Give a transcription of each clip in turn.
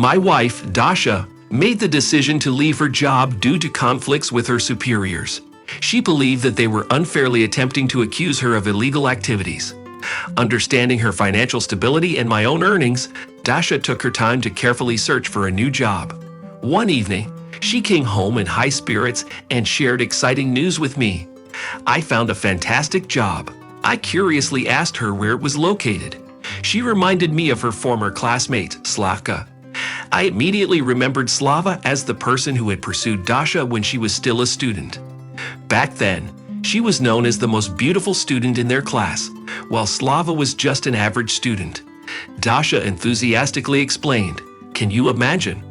My wife, Dasha, made the decision to leave her job due to conflicts with her superiors. She believed that they were unfairly attempting to accuse her of illegal activities. Understanding her financial stability and my own earnings, Dasha took her time to carefully search for a new job. One evening, she came home in high spirits and shared exciting news with me. I found a fantastic job. I curiously asked her where it was located. She reminded me of her former classmate, Slavka. I immediately remembered Slava as the person who had pursued Dasha when she was still a student. Back then, she was known as the most beautiful student in their class, while Slava was just an average student. Dasha enthusiastically explained, "Can you imagine?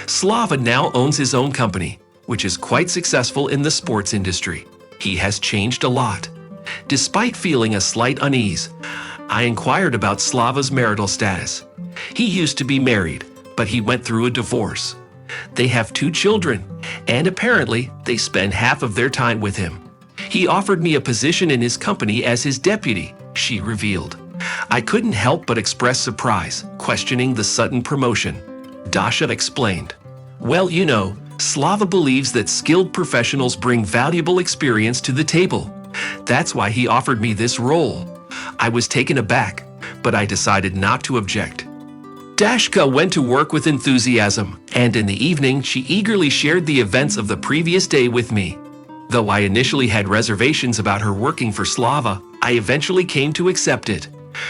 Slava now owns his own company, which is quite successful in the sports industry. He has changed a lot." Despite feeling a slight unease, I inquired about Slava's marital status. He used to be married, but he went through a divorce. They have 2 children, and apparently they spend half of their time with him. He offered me a position in his company as his deputy, she revealed. I couldn't help but express surprise, questioning the sudden promotion. Dasha explained, "Well, you know, Slava believes that skilled professionals bring valuable experience to the table. That's why he offered me this role." I was taken aback, but I decided not to object. Dashka went to work with enthusiasm, and in the evening she eagerly shared the events of the previous day with me. Though I initially had reservations about her working for Slava, I eventually came to accept it.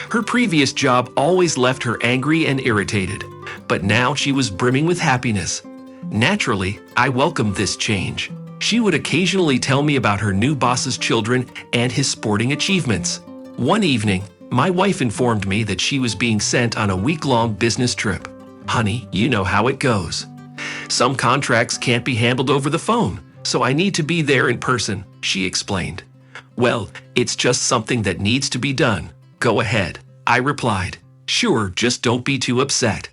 Her previous job always left her angry and irritated, but now she was brimming with happiness. Naturally, I welcomed this change. She would occasionally tell me about her new boss's children and his sporting achievements. One evening, my wife informed me that she was being sent on a week-long business trip. "Honey, you know how it goes. Some contracts can't be handled over the phone, so I need to be there in person," she explained. "Well, it's just something that needs to be done. Go ahead," I replied. "Sure, just don't be too upset.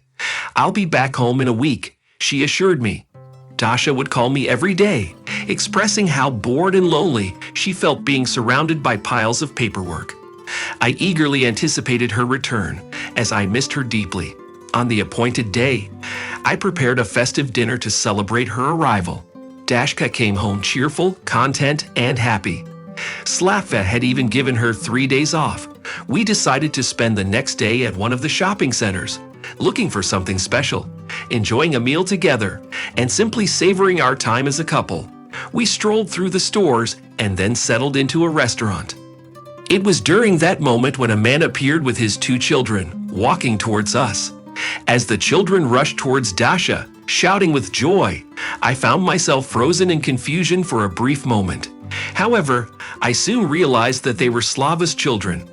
I'll be back home in a week," she assured me. Dasha would call me every day, expressing how bored and lonely she felt being surrounded by piles of paperwork. I eagerly anticipated her return, as I missed her deeply. On the appointed day, I prepared a festive dinner to celebrate her arrival. Dashka came home cheerful, content, and happy. Slavka had even given her 3 days off. We decided to spend the next day at one of the shopping centers, looking for something special, enjoying a meal together, and simply savoring our time as a couple. We strolled through the stores and then settled into a restaurant. It was during that moment when a man appeared with his 2 children, walking towards us. As the children rushed towards Dasha, shouting with joy, I found myself frozen in confusion for a brief moment. However, I soon realized that they were Slava's children.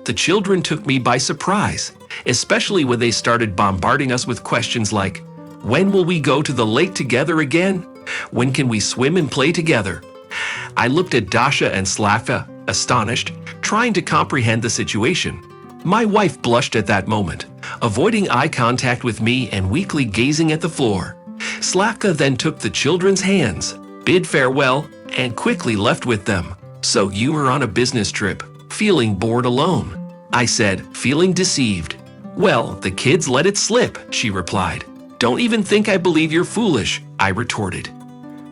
The children took me by surprise, especially when they started bombarding us with questions like, "When will we go to the lake together again? When can we swim and play together?" I looked at Dasha and Slavka, astonished, trying to comprehend the situation. My wife blushed at that moment, avoiding eye contact with me and weakly gazing at the floor. Slavka then took the children's hands, bid farewell, and quickly left with them. "So you were on a business trip, feeling bored alone?" I said, feeling deceived. "Well, the kids let it slip," she replied. "Don't even think I believe you're foolish," I retorted.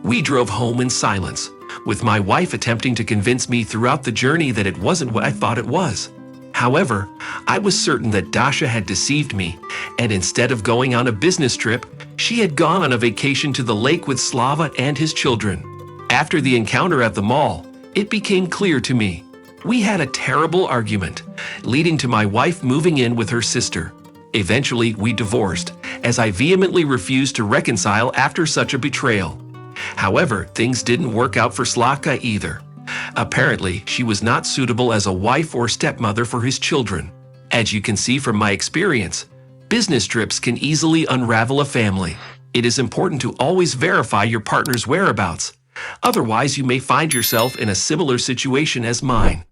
We drove home in silence, with my wife attempting to convince me throughout the journey that it wasn't what I thought it was. However, I was certain that Dasha had deceived me, and instead of going on a business trip, she had gone on a vacation to the lake with Slava and his children. After the encounter at the mall, it became clear to me. We had a terrible argument, leading to my wife moving in with her sister. Eventually, we divorced, as I vehemently refused to reconcile after such a betrayal. However, things didn't work out for Slavka either. Apparently, she was not suitable as a wife or stepmother for his children. As you can see from my experience, business trips can easily unravel a family. It is important to always verify your partner's whereabouts. Otherwise, you may find yourself in a similar situation as mine.